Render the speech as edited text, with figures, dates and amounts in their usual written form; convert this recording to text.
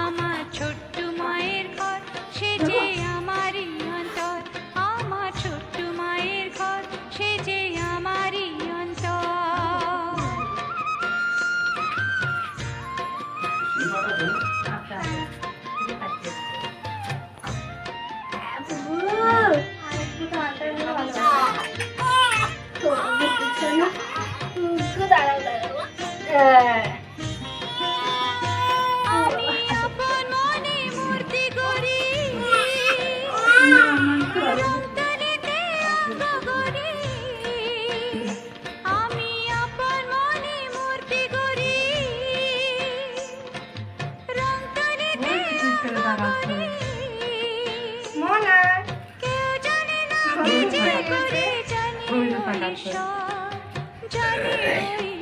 আমার ছোট্ট মায়ের ঘর সে যে আমারই অন্তর, আমার ছোট্ট মায়ের ঘর সে যে আমারই অন্তর। আমি আপন মনে মূর্তি গড়ি, রংতুলিতে অঙ্গ গড়ি। আমি আপন মনে মূর্তি গড়ি, রংতুলিতে অঙ্গ গড়ি। কেউ জানে না কে যে করে, জানে ওই ঈশ্বর, জানে ওই